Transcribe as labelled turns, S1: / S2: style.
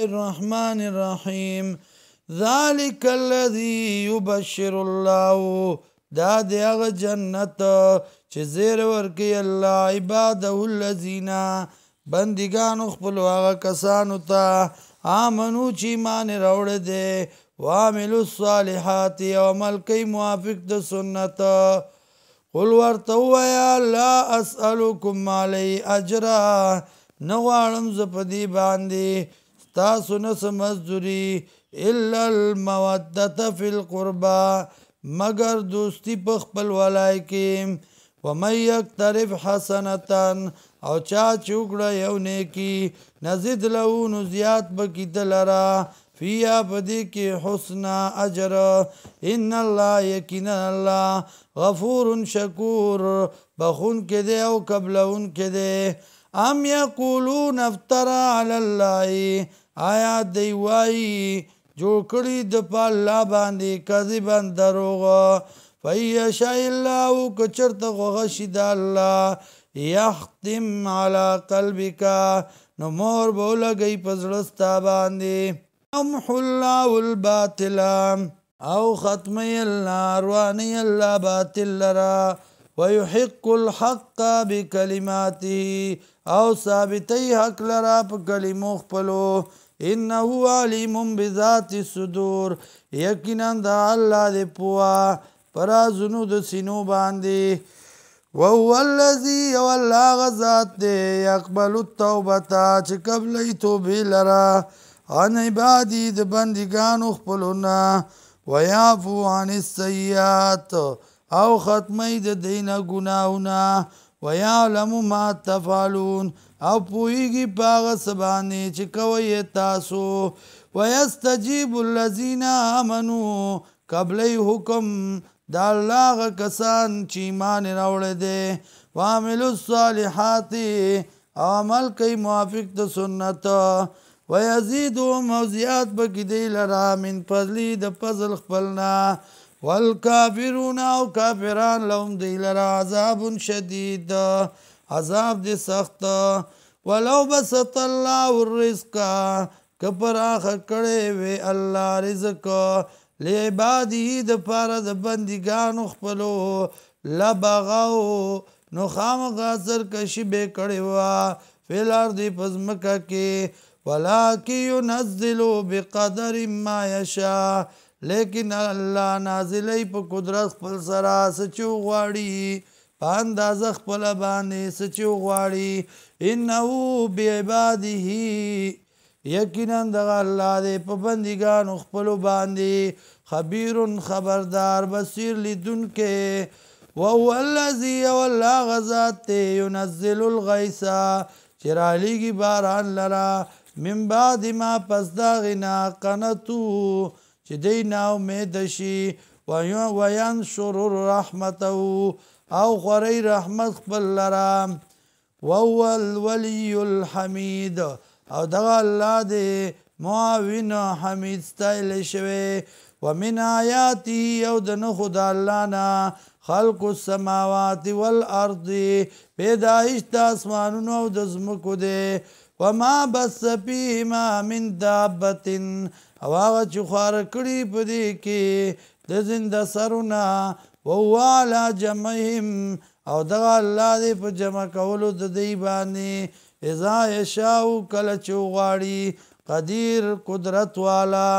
S1: الرحمن الرحیم ذالک الذی یبشر الله دا دی هغه جنت چې زیر ورکي الله عباده الذین بندگانو خپلو هغه کسانو ته آمنو چې ایمان راوړی دی وعملوا الصالحات او عمل کوي موافق د سنت قل ورته ووایه لا اسألکم علیه اجرا نه غواړم زه په دې باندې ستاسو نه څه مزدوري الا المودة فی القربى مگر دوستی په خپل ولای کې ومن یقترف حسنة او چا چې وکړه یو نیکي نزد له نو زیات به کي ده لره فیا په دې کې حسنا اجر ان الله یقینا الله غفور شکور بخونکی دی او قبلونکی دی ام یقولون افترى علی الله آیا دی وایي جوړ کړي د په الله باندې کذبا دروغ فیشاء الله که چېرته خوښه شي د الله یختم علی قلبک نو مهر به ولګوي په زړه ستا باندې یمحو الله الباطل او ختمي الله رواني الله باطل لرا ويحق الحق بكلماته او ثابتي حق لرا په کلمو خپلو انه علیم بذات الصدور یقینا د الله دې پوه په رازونو د سینو باندې وهو الذي والله غزات دی يقبل التوبه چې قبلې توبې لرا عن عبادي د بندگانو خپلونه ويعفو عن السيئات او ختمي د دینه ګناهونه ويعلم ما تفعلون او پوهیږي په هغه څه باندې چې کوئ تاسو ويستجيب الذين آمنوا قبلې حکم د الله هغه کسان چې ایمان راوړی دی وعملوا الصالحات او عمل کوي موافق د سنت ويزيدهم او زیات به کي دی لره من فضلي د فضل خپلنا والکافرون او کافران لهم دی لره عذاب شدید عذاب دی سخت ولو بسط الله الرزق که پراخه کړی وی الله رزق لعباده د پاره د بندګانو خپلو لبغوا نو خامخا سرکشي به کړې وه فی الارض په ځمکه کې ولکن ينزل بقدر ما یشاء لیکن الله نازلی په قدرت خپل سره څه چې وغواړي په اندازه خپله باندې څه چې وغواړي انه بعباده یقینا دغه الله دی په بندګانو خپلو باندې خبیر خبردار بصیر لیدونکی وهو الذي والله غذات ينزل الغیث چې رالیږي باران لره من بعد ما پس دا غنا قنتو چې دی نا امید شي وینشر رحمته او خوری رحمت خپل لره وهو الولي الحمید او دغه الله دی معاون حمید ستایلی شوی ومن آیاته او د نښو د الله نه خلق السماوات والارض پیدایش د اسمانونو او د ځمکو دی وما بث فیهما من دابة او هغه چې خواره کړي په دې کې د زنده سرونه وهو علی جمعهم او دغه الله دی په جمع کولو د دوی باندې اذا یشاء کله چې وغواړي قدیر قدرت والا